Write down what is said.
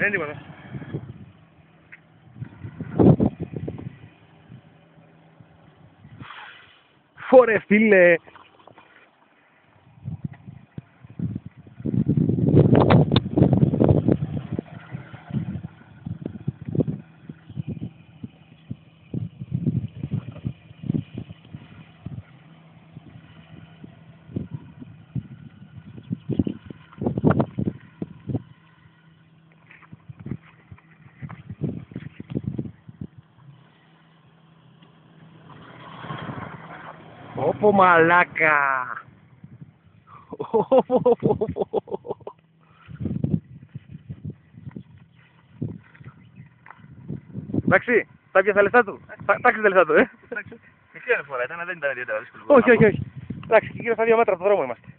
Δεν είναι τίποτα. Φόρε φίλε! Όπο μαλάκα! Εντάξει, τα πιάσα λεφτά του. Τάξε τα λεφτά του, Μισή φορά ήταν, δεν ήταν ιδιαίτερα δύσκολο. Όχι. Εντάξει, και γύρω στα 2 μέτρα από το δρόμο είμαστε.